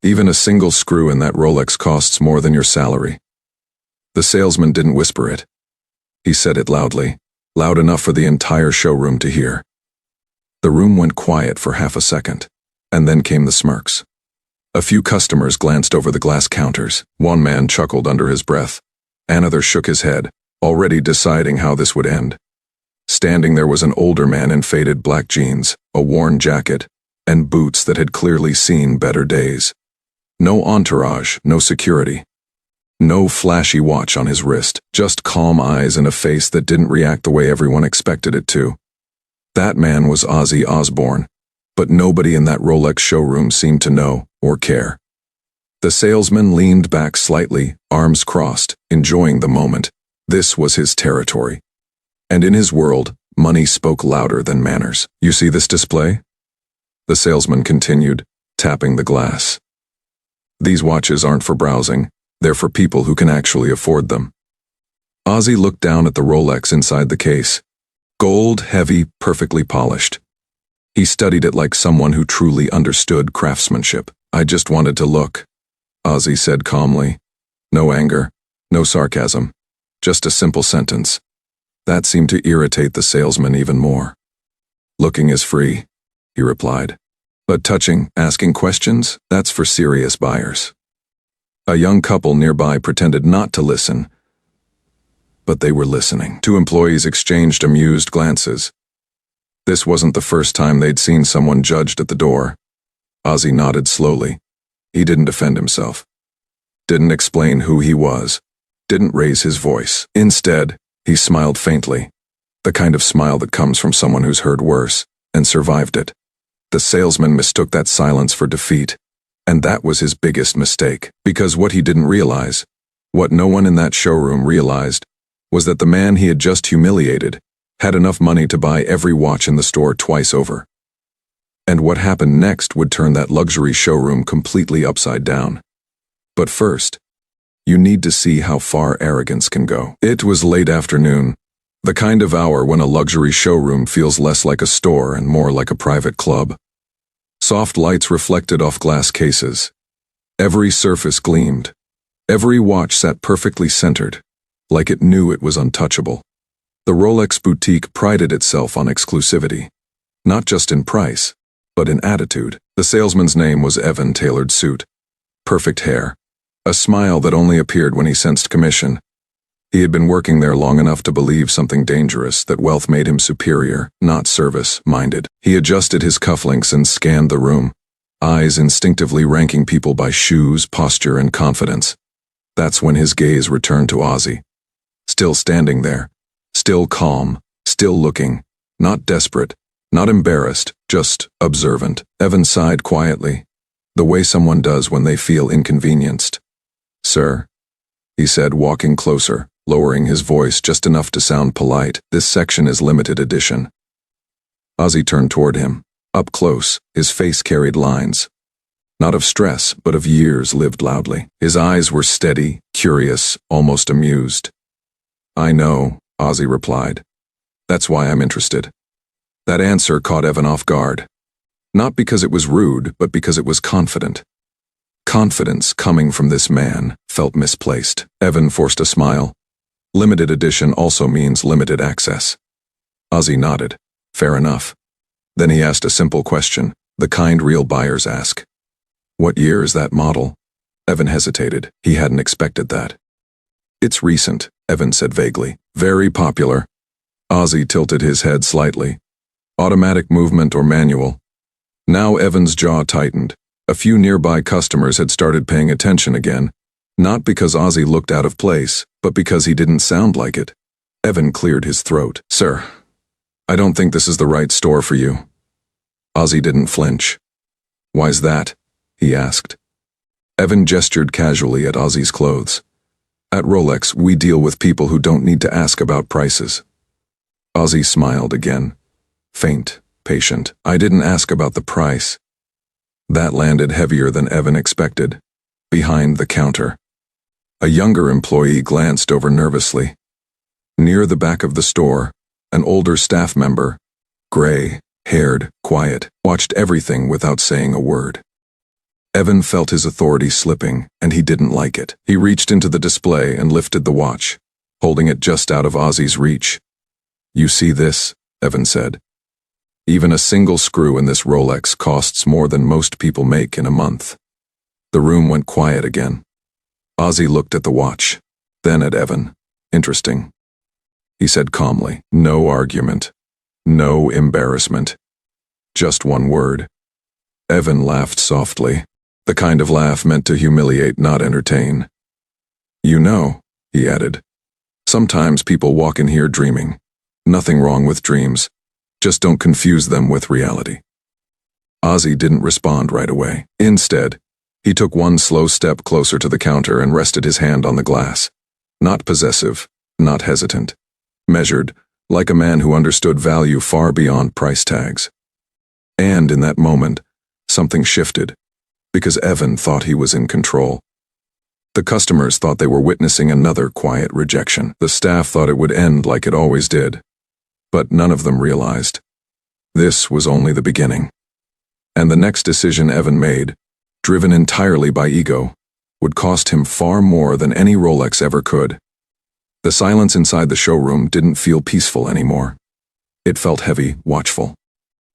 Even a single screw in that Rolex costs more than your salary. The salesman didn't whisper it. He said it loudly, loud enough for the entire showroom to hear. The room went quiet for half a second, and then came the smirks. A few customers glanced over the glass counters. One man chuckled under his breath. Another shook his head, already deciding how this would end. Standing there was an older man in faded black jeans, a worn jacket, and boots that had clearly seen better days. No entourage, no security. No flashy watch on his wrist, just calm eyes and a face that didn't react the way everyone expected it to. That man was Ozzy Osbourne, but nobody in that Rolex showroom seemed to know or care. The salesman leaned back slightly, arms crossed, enjoying the moment. This was his territory. And in his world, money spoke louder than manners. "You see this display?" The salesman continued, tapping the glass. "These watches aren't for browsing, they're for people who can actually afford them." Ozzy looked down at the Rolex inside the case. Gold, heavy, perfectly polished. He studied it like someone who truly understood craftsmanship. "I just wanted to look," Ozzy said calmly. No anger, no sarcasm, just a simple sentence. That seemed to irritate the salesman even more. "Looking is free," he replied. "But touching, asking questions, that's for serious buyers." A young couple nearby pretended not to listen, but they were listening. Two employees exchanged amused glances. This wasn't the first time they'd seen someone judged at the door. Ozzy nodded slowly. He didn't defend himself. Didn't explain who he was. Didn't raise his voice. Instead, he smiled faintly. The kind of smile that comes from someone who's heard worse and survived it. The salesman mistook that silence for defeat. And that was his biggest mistake. Because what he didn't realize, what no one in that showroom realized, was that the man he had just humiliated had enough money to buy every watch in the store twice over. And what happened next would turn that luxury showroom completely upside down. But first, you need to see how far arrogance can go. It was late afternoon, the kind of hour when a luxury showroom feels less like a store and more like a private club. Soft lights reflected off glass cases. Every surface gleamed. Every watch sat perfectly centered, like it knew it was untouchable. The Rolex boutique prided itself on exclusivity, not just in price, but in attitude. The salesman's name was Evan Tailored Suit. Perfect hair. A smile that only appeared when he sensed commission. He had been working there long enough to believe something dangerous, that wealth made him superior, not service-minded. He adjusted his cufflinks and scanned the room, eyes instinctively ranking people by shoes, posture, and confidence. That's when his gaze returned to Ozzy. Still standing there, still calm, still looking, not desperate, not embarrassed, just observant. Evan sighed quietly, the way someone does when they feel inconvenienced. "Sir," he said, walking closer, lowering his voice just enough to sound polite, "this section is limited edition." Ozzy turned toward him. Up close, his face carried lines. Not of stress, but of years lived loudly. His eyes were steady, curious, almost amused. "I know," Ozzy replied. "That's why I'm interested." That answer caught Evan off guard. Not because it was rude, but because it was confident. Confidence coming from this man felt misplaced. Evan forced a smile. Limited edition also means limited access. Ozzy nodded. Fair enough. Then he asked a simple question, the kind real buyers ask. "What year is that model?" Evan hesitated. He hadn't expected that. "It's recent," Evan said vaguely. "Very popular." Ozzy tilted his head slightly. "Automatic movement or manual?" Now Evan's jaw tightened. A few nearby customers had started paying attention again, not because Ozzy looked out of place, but because he didn't sound like it. Evan cleared his throat. "Sir, I don't think this is the right store for you." Ozzy didn't flinch. "Why's that?" he asked. Evan gestured casually at Ozzy's clothes. "At Rolex, we deal with people who don't need to ask about prices." Ozzy smiled again. Faint, patient. "I didn't ask about the price." That landed heavier than Evan expected. Behind the counter, a younger employee glanced over nervously. Near the back of the store, an older staff member, gray, haired, quiet, watched everything without saying a word. Evan felt his authority slipping, and he didn't like it. He reached into the display and lifted the watch, holding it just out of Ozzy's reach. "You see this?" Evan said. "Even a single screw in this Rolex costs more than most people make in a month." The room went quiet again. Ozzy looked at the watch, then at Evan. "Interesting," he said calmly. No argument. No embarrassment. Just one word. Evan laughed softly, the kind of laugh meant to humiliate, not entertain. "You know," he added, "sometimes people walk in here dreaming. Nothing wrong with dreams. Just don't confuse them with reality." Ozzy didn't respond right away. Instead, he took one slow step closer to the counter and rested his hand on the glass. Not possessive, not hesitant. Measured, like a man who understood value far beyond price tags. And in that moment, something shifted, because Evan thought he was in control. The customers thought they were witnessing another quiet rejection. The staff thought it would end like it always did. But none of them realized. This was only the beginning. And the next decision Evan made, driven entirely by ego, would cost him far more than any Rolex ever could. The silence inside the showroom didn't feel peaceful anymore. It felt heavy, watchful.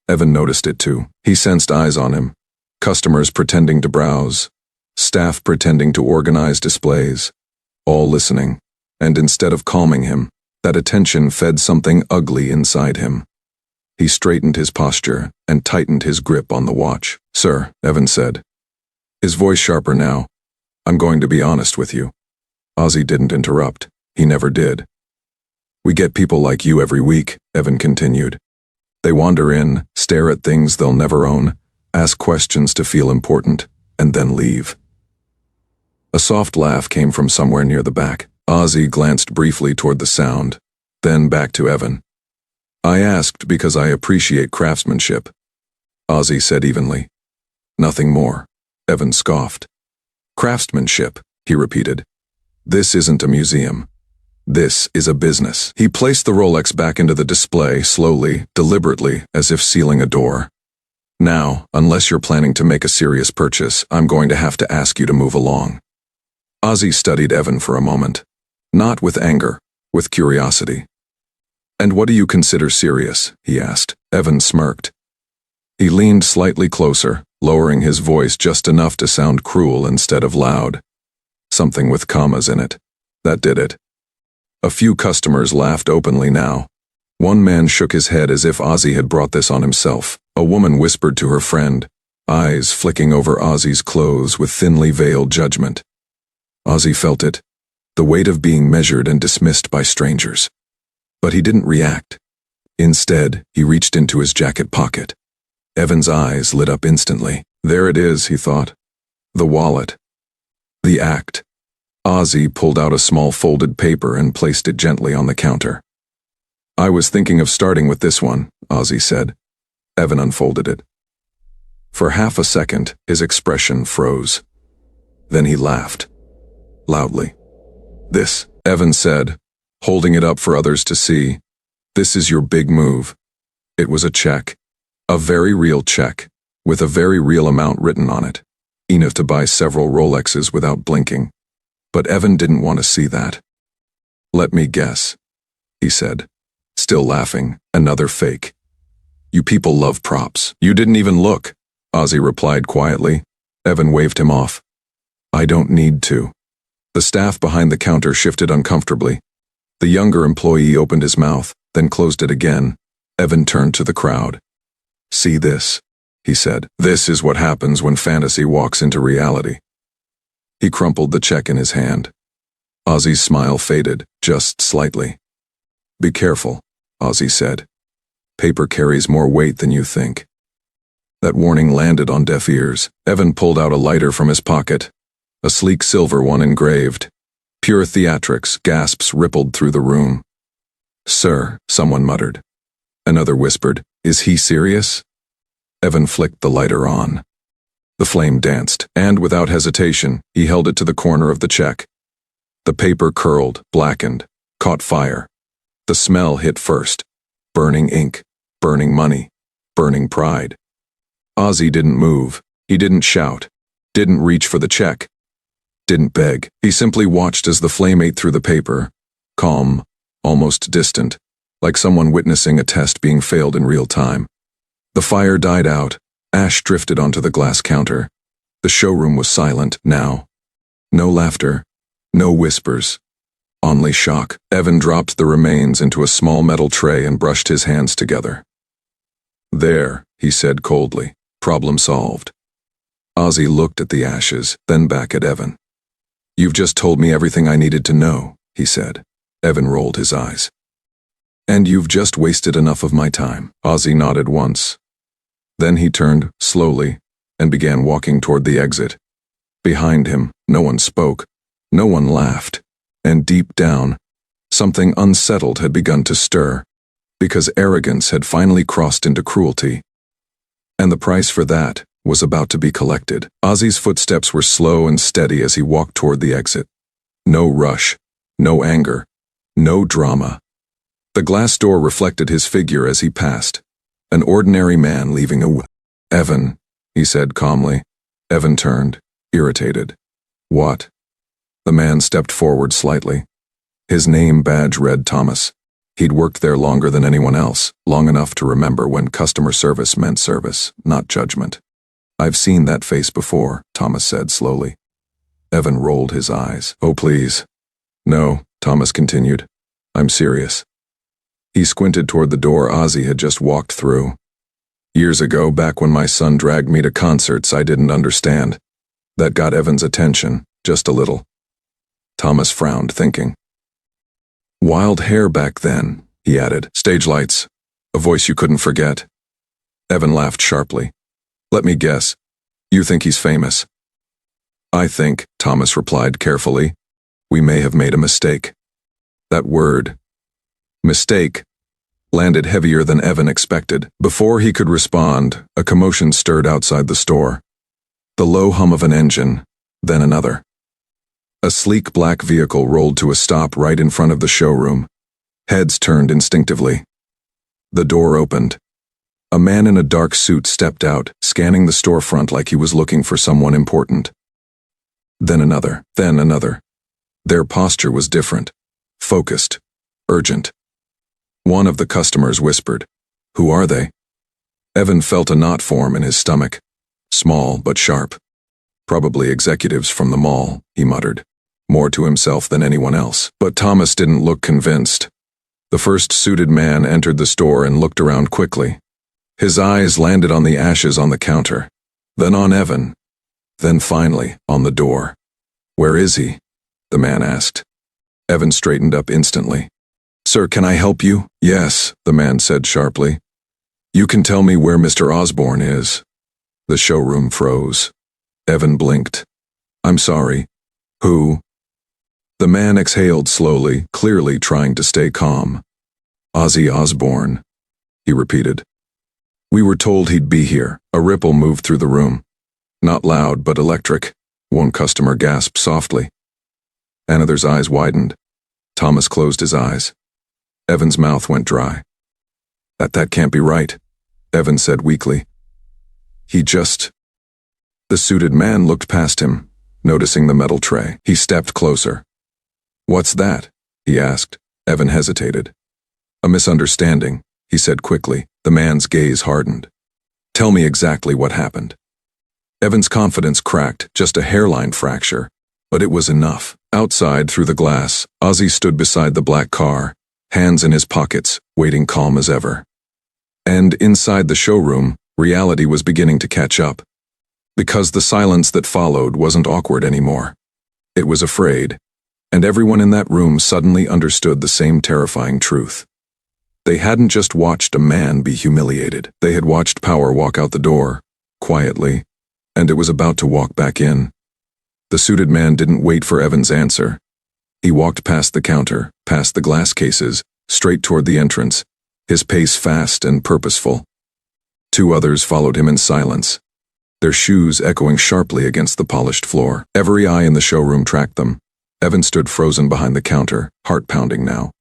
Evan noticed it too. He sensed eyes on him, customers pretending to browse, staff pretending to organize displays, all listening, and instead of calming him, that attention fed something ugly inside him. He straightened his posture and tightened his grip on the watch. "Sir," Evan said, his voice sharper now, "I'm going to be honest with you." Ozzy didn't interrupt. He never did. "We get people like you every week," Evan continued. "They wander in, stare at things they'll never own, ask questions to feel important, and then leave." A soft laugh came from somewhere near the back. Ozzy glanced briefly toward the sound, then back to Evan. "I asked because I appreciate craftsmanship," Ozzy said evenly. "Nothing more." Evan scoffed. "Craftsmanship," he repeated. "This isn't a museum. This is a business." He placed the Rolex back into the display, slowly, deliberately, as if sealing a door. "Now, unless you're planning to make a serious purchase, I'm going to have to ask you to move along." Ozzy studied Evan for a moment. Not with anger, with curiosity. "And what do you consider serious?" he asked. Evan smirked. He leaned slightly closer, lowering his voice just enough to sound cruel instead of loud. Something with commas in it. That did it. A few customers laughed openly now. One man shook his head as if Ozzy had brought this on himself. A woman whispered to her friend, eyes flicking over Ozzy's clothes with thinly veiled judgment. Ozzy felt it, the weight of being measured and dismissed by strangers. But he didn't react. Instead, he reached into his jacket pocket. Evan's eyes lit up instantly. There it is, he thought. The wallet. The act. Ozzy pulled out a small folded paper and placed it gently on the counter. "I was thinking of starting with this one," Ozzy said. Evan unfolded it. For half a second, his expression froze. Then he laughed. Loudly. "This," Evan said, holding it up for others to see. "This is your big move." It was a check. A very real check, with a very real amount written on it. Enough to buy several Rolexes without blinking. But Evan didn't want to see that. "Let me guess," he said, still laughing, "another fake. You people love props." "You didn't even look," Ozzy replied quietly. Evan waved him off. "I don't need to." The staff behind the counter shifted uncomfortably. The younger employee opened his mouth, then closed it again. Evan turned to the crowd. "See this," he said. "This is what happens when fantasy walks into reality." He crumpled the check in his hand. Ozzy's smile faded, just slightly. "Be careful," Ozzy said. "Paper carries more weight than you think." That warning landed on deaf ears. Evan pulled out a lighter from his pocket, a sleek silver one engraved. Pure theatrics, gasps rippled through the room. "Sir," someone muttered. Another whispered, "Is he serious?" Evan flicked the lighter on. The flame danced, and without hesitation, he held it to the corner of the check. The paper curled, blackened, caught fire. The smell hit first. Burning ink, burning money, burning pride. Ozzy didn't move. He didn't shout. Didn't reach for the check. Didn't beg. He simply watched as the flame ate through the paper, calm, almost distant, like someone witnessing a test being failed in real time. The fire died out, ash drifted onto the glass counter. The showroom was silent now. No laughter, no whispers, only shock. Evan dropped the remains into a small metal tray and brushed his hands together. "There," he said coldly. "Problem solved." Ozzy looked at the ashes, then back at Evan. "You've just told me everything I needed to know," he said. Evan rolled his eyes. "And you've just wasted enough of my time." Ozzy nodded once. Then he turned, slowly, and began walking toward the exit. Behind him, no one spoke, no one laughed, and deep down, something unsettled had begun to stir, because arrogance had finally crossed into cruelty. And the price for that was about to be collected. Ozzy's footsteps were slow and steady as he walked toward the exit. No rush, no anger, no drama. The glass door reflected his figure as he passed, an ordinary man leaving "Evan," he said calmly. Evan turned, irritated. "What?" The man stepped forward slightly. His name badge read Thomas. He'd worked there longer than anyone else, long enough to remember when customer service meant service, not judgment. "I've seen that face before," Thomas said slowly. Evan rolled his eyes. "Oh, please." "No," Thomas continued. "I'm serious." He squinted toward the door Ozzy had just walked through. "Years ago, back when my son dragged me to concerts I didn't understand. That got Evan's attention, just a little." Thomas frowned, thinking. "Wild hair back then," he added. "Stage lights. A voice you couldn't forget." Evan laughed sharply. "Let me guess. You think he's famous?" "I think," Thomas replied carefully, "we may have made a mistake." That word, mistake, landed heavier than Evan expected. Before he could respond, a commotion stirred outside the store. The low hum of an engine, then another. A sleek black vehicle rolled to a stop right in front of the showroom. Heads turned instinctively. The door opened. A man in a dark suit stepped out, scanning the storefront like he was looking for someone important. Then another, then another. Their posture was different, focused, urgent. One of the customers whispered, "Who are they?" Evan felt a knot form in his stomach, small but sharp. "Probably executives from the mall," he muttered, more to himself than anyone else. But Thomas didn't look convinced. The first suited man entered the store and looked around quickly. His eyes landed on the ashes on the counter, then on Evan, then finally on the door. "Where is he?" the man asked. Evan straightened up instantly. "Sir, can I help you?" "Yes," the man said sharply. "You can tell me where Mr. Osbourne is." The showroom froze. Evan blinked. "I'm sorry. Who?" The man exhaled slowly, clearly trying to stay calm. "Ozzy Osbourne," he repeated. "We were told he'd be here." A ripple moved through the room. Not loud, but electric. One customer gasped softly. Another's eyes widened. Thomas closed his eyes. Evan's mouth went dry. That can't be right," Evan said weakly. "He just—" The suited man looked past him, noticing the metal tray. He stepped closer. "What's that?" he asked. Evan hesitated. "A misunderstanding," he said quickly. The man's gaze hardened. "Tell me exactly what happened." Evan's confidence cracked, just a hairline fracture, but it was enough. Outside, through the glass, Ozzy stood beside the black car, hands in his pockets, waiting calm as ever. And inside the showroom, reality was beginning to catch up. Because the silence that followed wasn't awkward anymore. It was afraid, and everyone in that room suddenly understood the same terrifying truth. They hadn't just watched a man be humiliated. They had watched power walk out the door, quietly, and it was about to walk back in. The suited man didn't wait for Evan's answer. He walked past the counter, past the glass cases, straight toward the entrance, his pace fast and purposeful. Two others followed him in silence, their shoes echoing sharply against the polished floor. Every eye in the showroom tracked them. Evan stood frozen behind the counter, heart pounding now.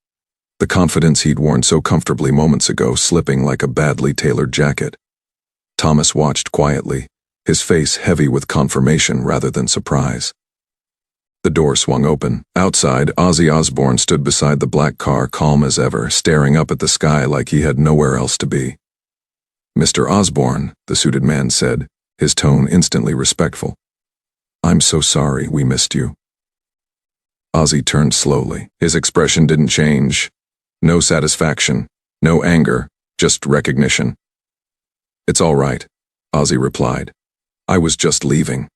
The confidence he'd worn so comfortably moments ago slipping like a badly tailored jacket. Thomas watched quietly, his face heavy with confirmation rather than surprise. The door swung open. Outside, Ozzy Osbourne stood beside the black car, calm as ever, staring up at the sky like he had nowhere else to be. "Mr. Osbourne," the suited man said, his tone instantly respectful. "I'm so sorry we missed you." Ozzy turned slowly. His expression didn't change. No satisfaction, no anger, just recognition. "It's all right," Ozzy replied. "I was just leaving."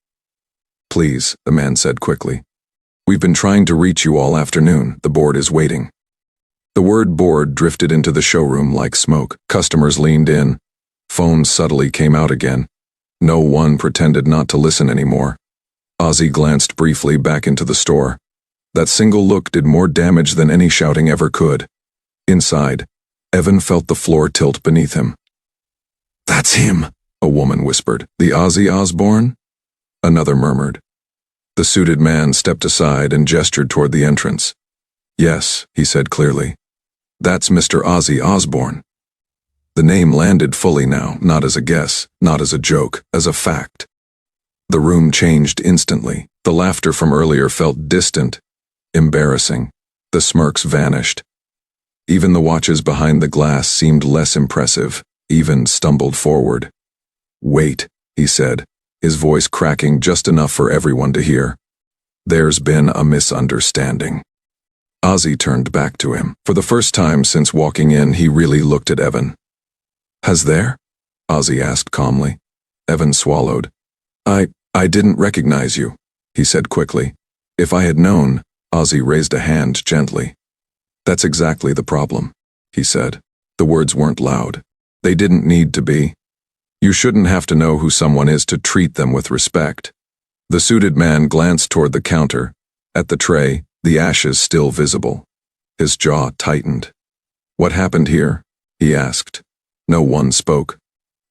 "Please," the man said quickly. "We've been trying to reach you all afternoon. The board is waiting." The word board drifted into the showroom like smoke. Customers leaned in. Phones subtly came out again. No one pretended not to listen anymore. Ozzy glanced briefly back into the store. That single look did more damage than any shouting ever could. Inside, Evan felt the floor tilt beneath him. "That's him," a woman whispered. "The Ozzy Osbourne?" Another murmured. The suited man stepped aside and gestured toward the entrance. "Yes," he said clearly. "That's Mr. Ozzy Osbourne." The name landed fully now, not as a guess, not as a joke, as a fact. The room changed instantly. The laughter from earlier felt distant, embarrassing. The smirks vanished. Even the watches behind the glass seemed less impressive, even stumbled forward. "Wait," he said, his voice cracking just enough for everyone to hear. "There's been a misunderstanding." Ozzy turned back to him. For the first time since walking in, he really looked at Evan. "Has there?" Ozzy asked calmly. Evan swallowed. I didn't recognize you," he said quickly. "If I had known," Ozzy raised a hand gently. "That's exactly the problem," he said. The words weren't loud. They didn't need to be. You shouldn't have to know who someone is to treat them with respect. The suited man glanced toward the counter. At the tray, the ashes still visible. His jaw tightened. "What happened here?" he asked. No one spoke.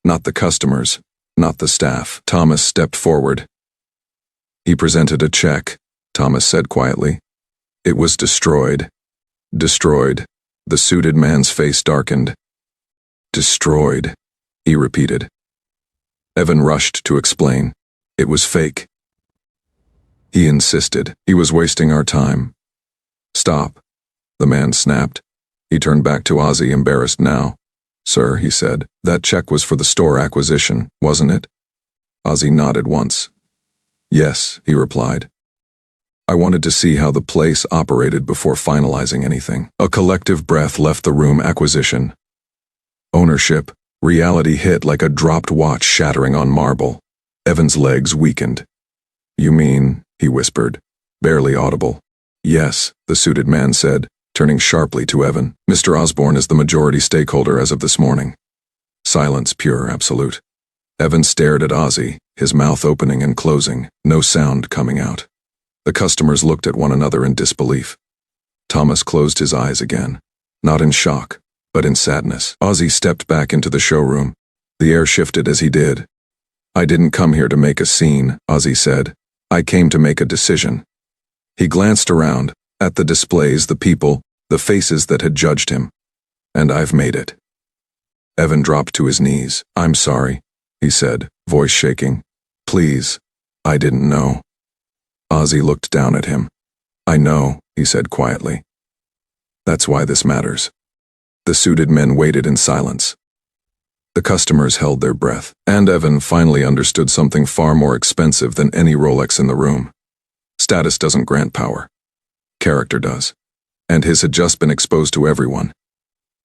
Not the customers, not the staff. Thomas stepped forward. "He presented a check," Thomas said quietly. "It was destroyed." "Destroyed." The suited man's face darkened. "Destroyed," he repeated. Evan rushed to explain. It was fake. He insisted. He was wasting our time. "Stop," the man snapped. He turned back to Ozzy, embarrassed now. "Sir," he said, "that check was for the store acquisition, wasn't it?" Ozzy nodded once. "Yes," he replied. "I wanted to see how the place operated before finalizing anything." A collective breath left the room. Acquisition. Ownership. Reality hit like a dropped watch shattering on marble. Evan's legs weakened. "You mean," he whispered, barely audible. "Yes," the suited man said, turning sharply to Evan. "Mr. Osbourne is the majority stakeholder as of this morning." Silence, pure, absolute. Evan stared at Ozzy, his mouth opening and closing, no sound coming out. The customers looked at one another in disbelief. Thomas closed his eyes again, not in shock, but in sadness. Ozzy stepped back into the showroom. The air shifted as he did. "I didn't come here to make a scene," Ozzy said. "I came to make a decision." He glanced around, at the displays, the people, the faces that had judged him. "And I've made it." Evan dropped to his knees. "I'm sorry," he said, voice shaking. "Please, I didn't know." Ozzy looked down at him. "I know," he said quietly. "That's why this matters." The suited men waited in silence. The customers held their breath, and Evan finally understood something far more expensive than any Rolex in the room. Status doesn't grant power. Character does. And his had just been exposed to everyone.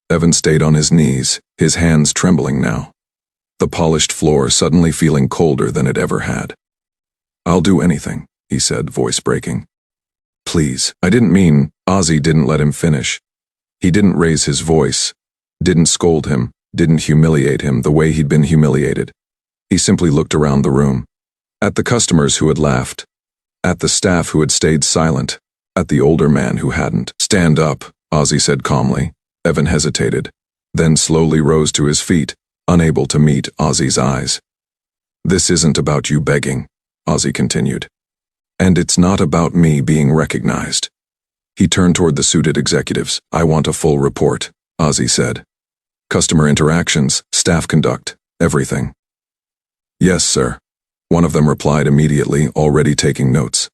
Evan stayed on his knees, his hands trembling now. The polished floor suddenly feeling colder than it ever had. "I'll do anything," he said, voice breaking. "Please." "I didn't mean," Ozzy didn't let him finish. He didn't raise his voice, didn't scold him, didn't humiliate him the way he'd been humiliated. He simply looked around the room. At the customers who had laughed. At the staff who had stayed silent. At the older man who hadn't. "Stand up," Ozzy said calmly. Evan hesitated, then slowly rose to his feet, unable to meet Ozzy's eyes. "This isn't about you begging," Ozzy continued. "And it's not about me being recognized." He turned toward the suited executives. "I want a full report," Ozzy said. "Customer interactions, staff conduct, everything." "Yes, sir." One of them replied immediately, already taking notes.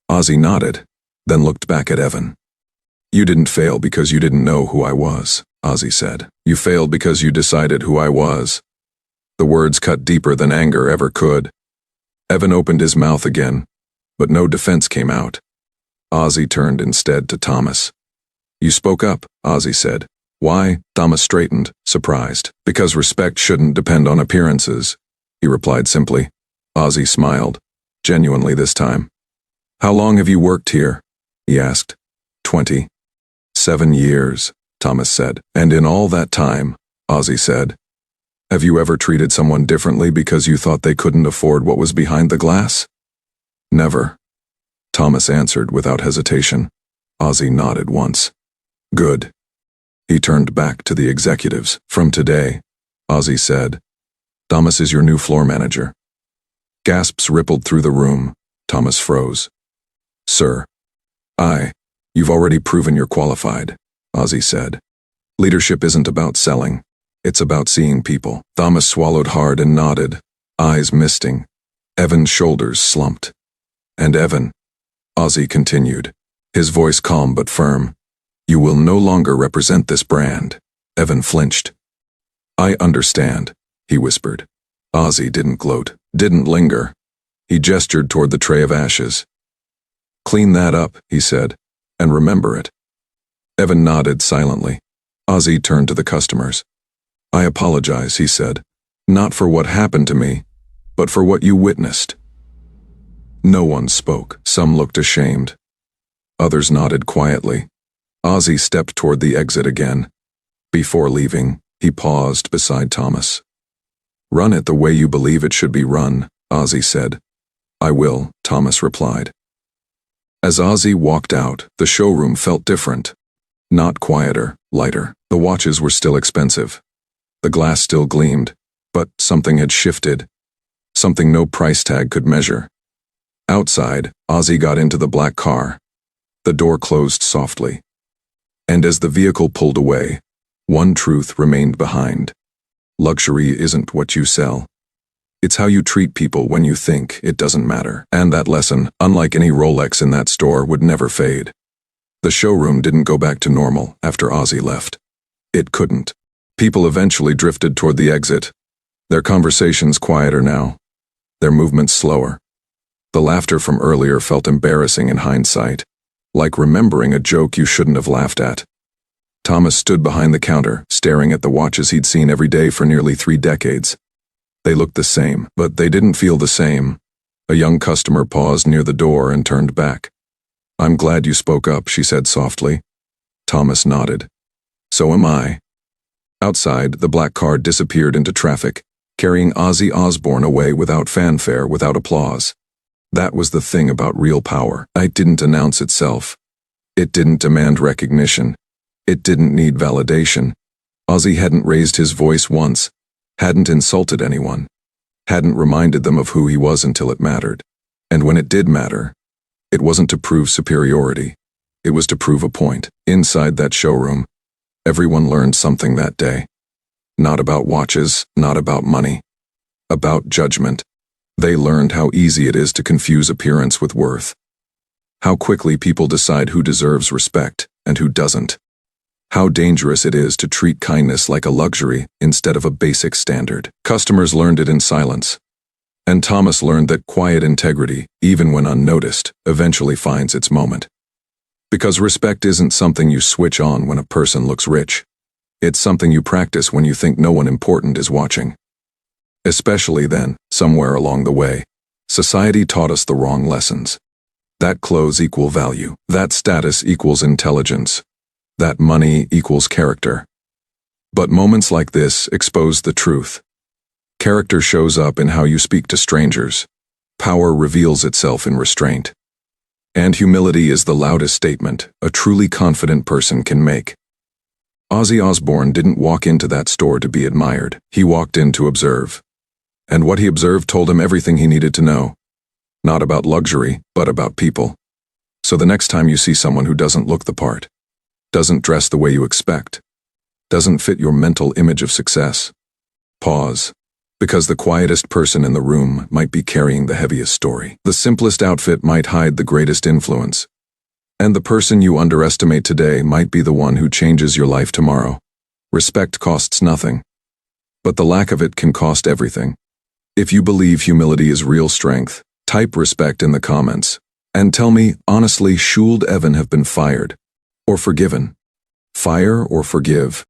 Ozzy nodded, then looked back at Evan. You didn't fail because you didn't know who I was, Ozzy said. You failed because you decided who I was. The words cut deeper than anger ever could. Evan opened his mouth again, but no defense came out. Ozzy turned instead to Thomas. You spoke up, Ozzy said. Why? Thomas straightened, surprised. Because respect shouldn't depend on appearances, he replied simply. Ozzy smiled, genuinely this time. How long have you worked here? He asked. 27 years, Thomas said. And in all that time, Ozzy said, have you ever treated someone differently because you thought they couldn't afford what was behind the glass? Never, Thomas answered without hesitation. Ozzy nodded once. Good. He turned back to the executives. From today, Ozzy said, Thomas is your new floor manager. Gasps rippled through the room. Thomas froze. Sir. You've already proven you're qualified, Ozzy said. Leadership isn't about selling. It's about seeing people. Thomas swallowed hard and nodded, eyes misting. Evan's shoulders slumped. And Evan, Ozzy continued, his voice calm but firm. You will no longer represent this brand. Evan flinched. I understand, he whispered. Ozzy didn't gloat, didn't linger. He gestured toward the tray of ashes. Clean that up, he said, and remember it. Evan nodded silently. Ozzy turned to the customers. I apologize, he said, not for what happened to me, but for what you witnessed. No one spoke. Some looked ashamed. Others nodded quietly. Ozzy stepped toward the exit again. Before leaving, he paused beside Thomas. Run it the way you believe it should be run, Ozzy said. I will, Thomas replied. As Ozzy walked out, the showroom felt different. Not quieter, lighter. The watches were still expensive. The glass still gleamed, but something had shifted. Something no price tag could measure. Outside, Ozzy got into the black car. The door closed softly. And as the vehicle pulled away, one truth remained behind. Luxury isn't what you sell. It's how you treat people when you think it doesn't matter. And that lesson, unlike any Rolex in that store, would never fade. The showroom didn't go back to normal after Ozzy left. It couldn't. People eventually drifted toward the exit. Their conversations quieter now. Their movements slower. The laughter from earlier felt embarrassing in hindsight, like remembering a joke you shouldn't have laughed at. Thomas stood behind the counter, staring at the watches he'd seen every day for nearly 3 decades. They looked the same, but they didn't feel the same. A young customer paused near the door and turned back. I'm glad you spoke up, she said softly. Thomas nodded. So am I. Outside, the black car disappeared into traffic, carrying Ozzy Osbourne away without fanfare, without applause. That was the thing about real power. It didn't announce itself. It didn't demand recognition. It didn't need validation. Ozzy hadn't raised his voice once, hadn't insulted anyone, hadn't reminded them of who he was until it mattered. And when it did matter, it wasn't to prove superiority. It was to prove a point. Inside that showroom, everyone learned something that day. Not about watches, not about money. About judgment. They learned how easy it is to confuse appearance with worth. How quickly people decide who deserves respect and who doesn't. How dangerous it is to treat kindness like a luxury instead of a basic standard. Customers learned it in silence. And Thomas learned that quiet integrity, even when unnoticed, eventually finds its moment. Because respect isn't something you switch on when a person looks rich. It's something you practice when you think no one important is watching. Especially then, somewhere along the way, society taught us the wrong lessons. That clothes equal value. That status equals intelligence. That money equals character. But moments like this expose the truth. Character shows up in how you speak to strangers. Power reveals itself in restraint. And humility is the loudest statement a truly confident person can make. Ozzy Osbourne didn't walk into that store to be admired. He walked in to observe. And what he observed told him everything he needed to know. Not about luxury, but about people. So the next time you see someone who doesn't look the part, doesn't dress the way you expect, doesn't fit your mental image of success, pause, Because the quietest person in the room might be carrying the heaviest story. The simplest outfit might hide the greatest influence. And the person you underestimate today might be the one who changes your life tomorrow. Respect costs nothing, but the lack of it can cost everything. If you believe humility is real strength, type respect in the comments. And tell me, honestly, should Evan have been fired or forgiven? Fire or forgive?